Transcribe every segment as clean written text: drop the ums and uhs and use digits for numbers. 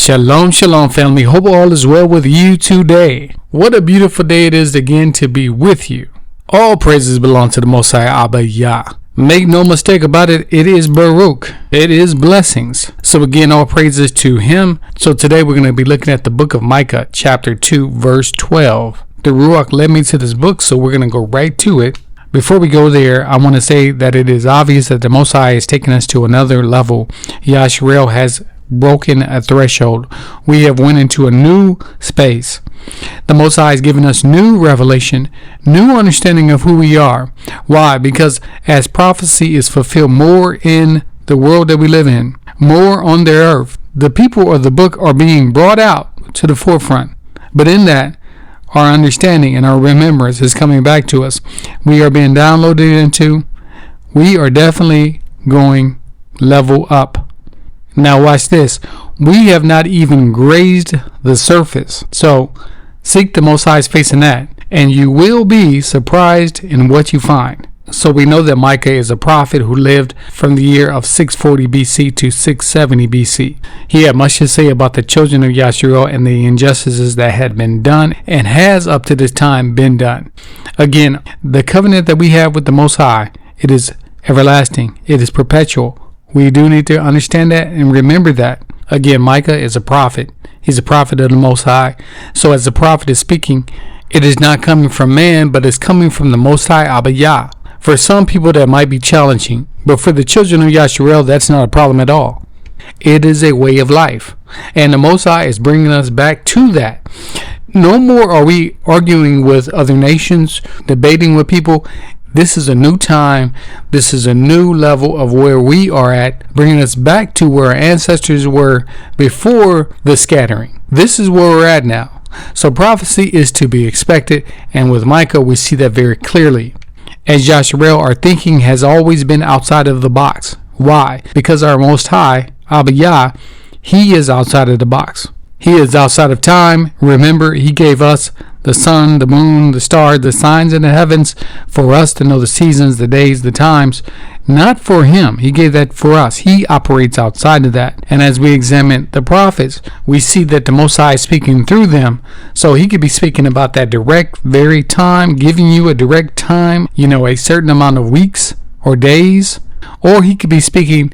Shalom, shalom, family. Hope all is well with you today. What a beautiful day it is again to be with you. All praises belong to the Most High Abba Yah. Make no mistake about it, it is Baruch. It is blessings. So again, all praises to him. So today we're going to be looking at the Book of Micah, chapter 2, verse 12. The Ruach led me to this book, so we're going to go right to it. Before we go there, I want to say that it is obvious that the Most High is taking us to another level. Yasharel has broken a threshold. We have went into a new space. The Most High has given us new revelation, new understanding of who we are. Why? Because as prophecy is fulfilled more in the world that we live in, more on the earth, the people of the book are being brought out to the forefront. But in that, our understanding and our remembrance is coming back to us. We are being downloaded into. We are definitely going level up. Now watch this. We have not even grazed the surface. So seek the Most High's face in that, and you will be surprised in what you find. So we know that Micah is a prophet who lived from the year of 640 BC to 670 BC. He had much to say about the children of Yasharel and the injustices that had been done and has up to this time been done. Again, the covenant that we have with the Most High, it is everlasting. It is perpetual. We do need to understand that and remember that. Again, Micah is a prophet. He's a prophet of the Most High. So as the prophet is speaking, it is not coming from man, but it's coming from the Most High Abba Yah. For some people that might be challenging, but for the children of Yasharel, that's not a problem at all. It is a way of life. And the Most High is bringing us back to that. No more are we arguing with other nations, debating with people. This is a new time. This is a new level of where we are at, bringing us back to where our ancestors were before the scattering. This is where we're at now. So prophecy is to be expected, and with Micah, we see that very clearly. As Yasharel, our thinking has always been outside of the box. Why? Because our Most High, Abba Yah, he is outside of the box. He is outside of time. Remember, he gave us the sun, the moon, the stars, the signs in the heavens for us to know the seasons, the days, the times. Not for him. He gave that for us. He operates outside of that. And as we examine the prophets, we see that the Most High is speaking through them. So he could be speaking about that direct, very time, giving you a direct time, a certain amount of weeks or days. Or he could be speaking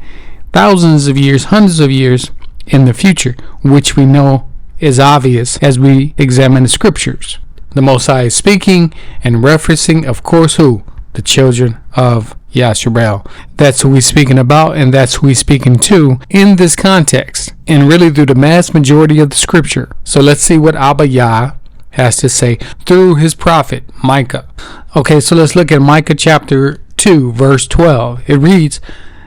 thousands of years, hundreds of years in the future, which we know is obvious as we examine the scriptures. The Most High is speaking and referencing, of course, who? The children of Yasharel. That's who he's speaking about, and that's who he's speaking to in this context, and really through the mass majority of the scripture. So let's see what Abba Yah has to say through his prophet Micah. Okay, so let's look at Micah chapter 2, verse 12. It reads,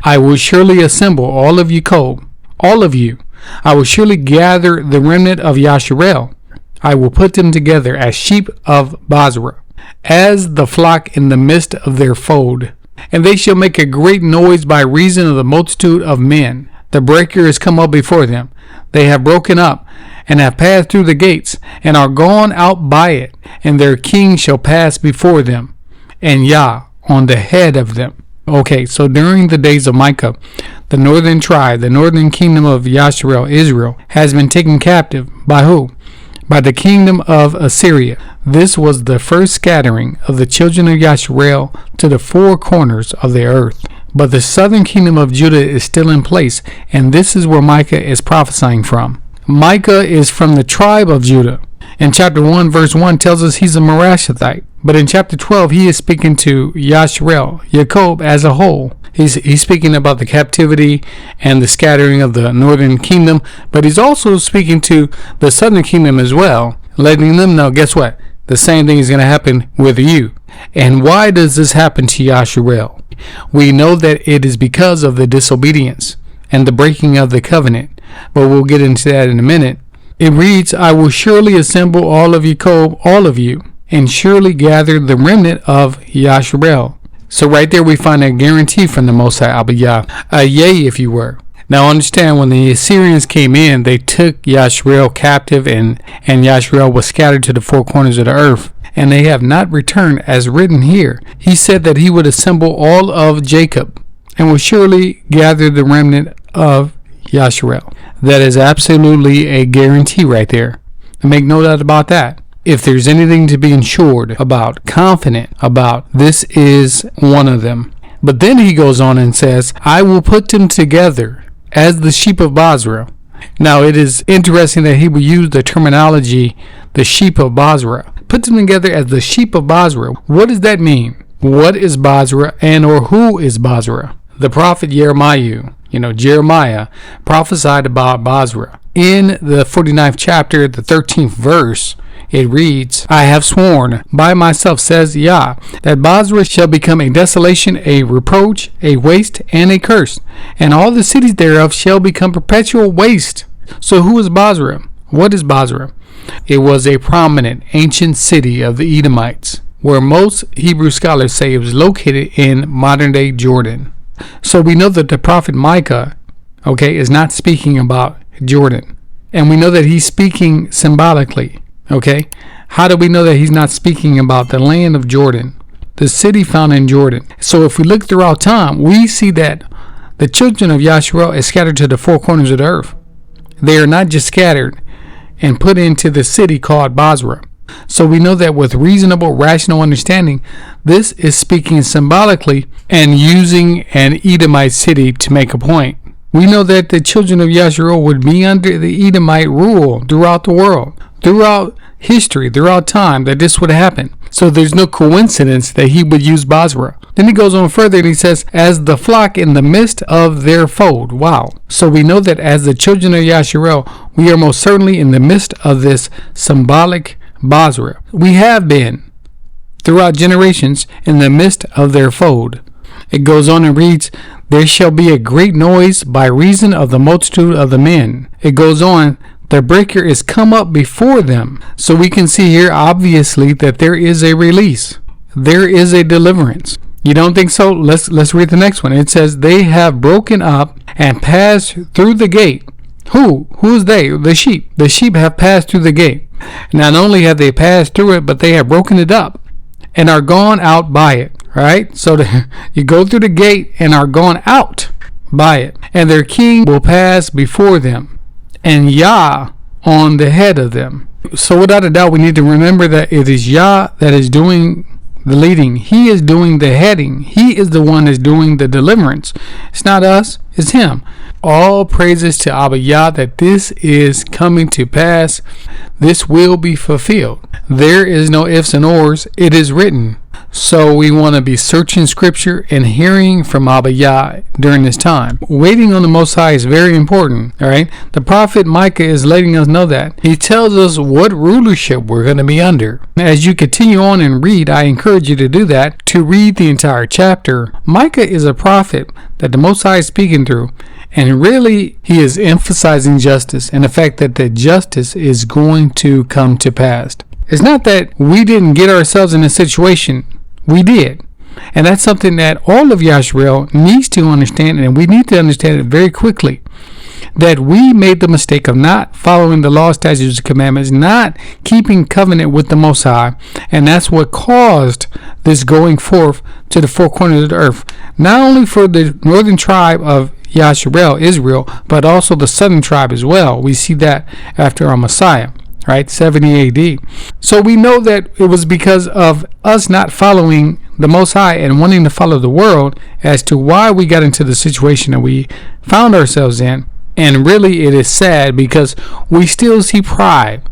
I will surely assemble all of Jacob, all of you. I will surely gather the remnant of Yasharel. I will put them together as sheep of Bozrah, as the flock in the midst of their fold. And they shall make a great noise by reason of the multitude of men. The breaker is come up before them. They have broken up, and have passed through the gates, and are gone out by it. And their king shall pass before them, and Yah on the head of them. Okay, so during the days of Micah, the northern tribe, the northern kingdom of Yasharel, Israel, has been taken captive by who? By the kingdom of Assyria. This was the first scattering of the children of Yasharel to the four corners of the earth. But the southern kingdom of Judah is still in place, and this is where Micah is prophesying from. Micah is from the tribe of Judah. In chapter 1, verse 1 tells us he's a Morashathite. But in chapter 12, he is speaking to Yasharel, Jacob as a whole. He's speaking about the captivity and the scattering of the northern kingdom, but he's also speaking to the southern kingdom as well, letting them know, guess what? The same thing is going to happen with you. And why does this happen to Yasharel? We know that it is because of the disobedience and the breaking of the covenant, but we'll get into that in a minute. It reads, I will surely assemble all of Jacob, all of you, and surely gather the remnant of Yasharel. So right there we find a guarantee from the Most High Abba Yah, a yea if you were. Now understand, when the Assyrians came in, they took Yasharel captive, and Yasharel was scattered to the four corners of the earth, and they have not returned as written here. He said that he would assemble all of Jacob and will surely gather the remnant of Yasharel. That is absolutely a guarantee right there. And make no doubt about that. If there's anything to be ensured about, confident about, this is one of them. But then he goes on and says, I will put them together as the sheep of Bozrah. Now it is interesting that he will use the terminology, the sheep of Bozrah. Put them together as the sheep of Bozrah. What does that mean? What is Bozrah and or who is Bozrah? The prophet Jeremiah prophesied about Bozrah. In the 49th chapter, the 13th verse, it reads, I have sworn by myself, says Yah, that Bozrah shall become a desolation, a reproach, a waste, and a curse, and all the cities thereof shall become perpetual waste. So who is Bozrah? What is Bozrah? It was a prominent ancient city of the Edomites, where most Hebrew scholars say it was located in modern-day Jordan. So we know that the prophet Micah, is not speaking about Jordan. And we know that he's speaking symbolically. How do we know that he's not speaking about the land of Jordan, the city found in Jordan? So if we look throughout time, we see that the children of Yasharel is scattered to the four corners of the earth. They are not just scattered and put into the city called Bozrah. So we know that with reasonable, rational understanding, this is speaking symbolically and using an Edomite city to make a point. We know that the children of Yasharel would be under the Edomite rule throughout the world, throughout history, throughout time, that this would happen. So there's no coincidence that he would use Bozrah. Then he goes on further and he says, as the flock in the midst of their fold. Wow. So we know that as the children of Yasharel, we are most certainly in the midst of this symbolic Bozrah. We have been throughout generations in the midst of their fold. It goes on and reads, there shall be a great noise by reason of the multitude of the men. It goes on, the breaker is come up before them. So we can see here obviously that there is a release. There is a deliverance. You don't think so? Let's read the next one. It says they have broken up and passed through the gate. Who is they? The sheep. The sheep have passed through the gate. Not only have they passed through it, but they have broken it up and are gone out by it. Right? So you go through the gate and are gone out by it. And their king will pass before them, and Yah on the head of them. So without a doubt, we need to remember that it is Yah that is doing the leading. He is doing the heading. He is the one that's doing the deliverance. It's not us, it's him. All praises to Abba Yah that this is coming to pass. This will be fulfilled. There is no ifs and ors. It is written. So we want to be searching scripture and hearing from Abba Yah during this time. Waiting on the Most High is very important. All right. The prophet Micah is letting us know that. He tells us what rulership we're going to be under. As you continue on and read, I encourage you to do that, to read the entire chapter. Micah is a prophet that the Most High is speaking through. And really, he is emphasizing justice and the fact that the justice is going to come to pass. It's not that we didn't get ourselves in a situation. We did. And that's something that all of Yasharel needs to understand, and we need to understand it very quickly. That we made the mistake of not following the law, statutes, and commandments, not keeping covenant with the Most High, and that's what caused this going forth to the four corners of the earth. Not only for the northern tribe of Yasharel, Israel, but also the southern tribe as well. We see that after our Messiah. Right, 70 AD. So we know that it was because of us not following the Most High and wanting to follow the world as to why we got into the situation that we found ourselves in. And really, it is sad because we still see pride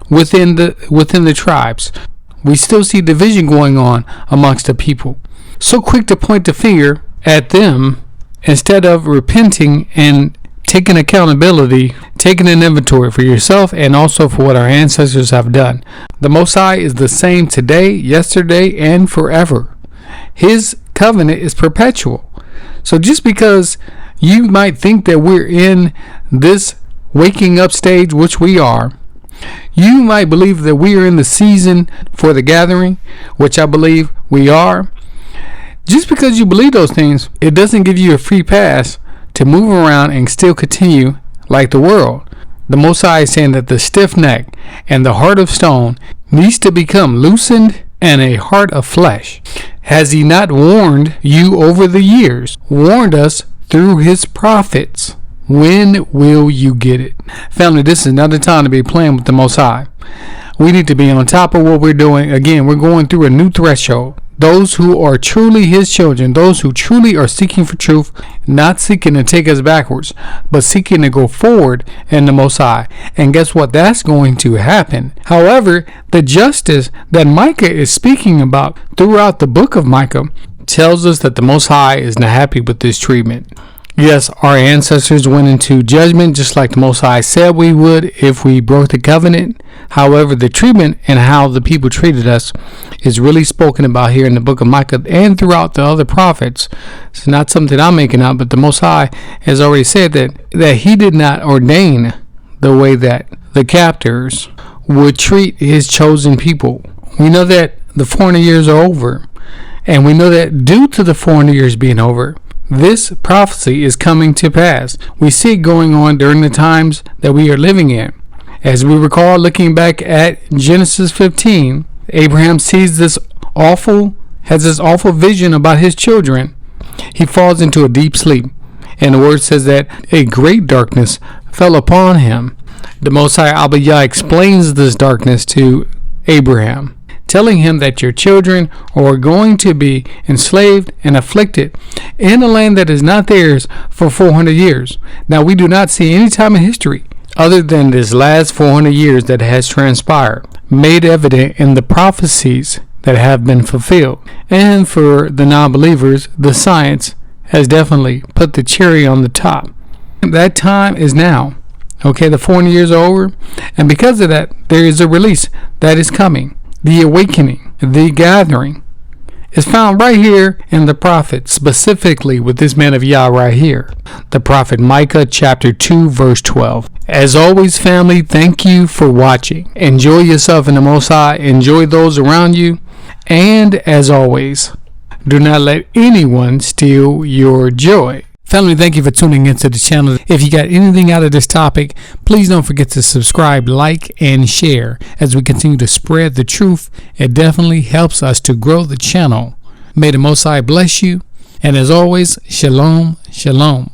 within the tribes. We still see division going on amongst the people. So quick to point the finger at them instead of repenting and taking accountability, taking an inventory for yourself and also for what our ancestors have done. The Most High is the same today, yesterday, and forever. His covenant is perpetual. So just because you might think that we're in this waking up stage, which we are, you might believe that we are in the season for the gathering, which I believe we are. Just because you believe those things, it doesn't give you a free pass to move around and still continue like the world. The Most High is saying that the stiff neck and the heart of stone needs to become loosened and a heart of flesh. Has he not warned you over the years? Warned us through his prophets. When will you get it? Family, this is not the time to be playing with the Most High. We need to be on top of what we're doing. Again, we're going through a new threshold. Those who are truly his children, those who truly are seeking for truth, not seeking to take us backwards, but seeking to go forward in the Most High. And guess what? That's going to happen. However, the justice that Micah is speaking about throughout the book of Micah tells us that the Most High is not happy with this treatment. Yes, our ancestors went into judgment just like the Most High said we would if we broke the covenant. However, the treatment and how the people treated us is really spoken about here in the book of Micah and throughout the other prophets. It's not something I'm making up, but the Most High has already said that he did not ordain the way that the captors would treat his chosen people. We know that the 400 years are over, and we know that due to the 400 years being over, this prophecy is coming to pass. We see it going on during the times that we are living in. As we recall, looking back at Genesis 15, Abraham sees this awful vision about his children. He falls into a deep sleep. And the word says that a great darkness fell upon him. The Most High Abba Yah explains this darkness to Abraham, telling him that your children are going to be enslaved and afflicted in a land that is not theirs for 400 years. Now, we do not see any time in history other than this last 400 years that has transpired, made evident in the prophecies that have been fulfilled. And for the non-believers, the science has definitely put the cherry on the top. That time is now. Okay, the 400 years are over, and because of that, there is a release that is coming. The awakening, the gathering, is found right here in the prophet, specifically with this man of Yah right here, the prophet Micah chapter 2 verse 12. As always, family, thank you for watching. Enjoy yourself in the Most High, enjoy those around you, and as always, do not let anyone steal your joy. Family, thank you for tuning into the channel. If you got anything out of this topic, please don't forget to subscribe, like, and share as we continue to spread the truth. It definitely helps us to grow the channel. May the Most High bless you. And as always, shalom, shalom.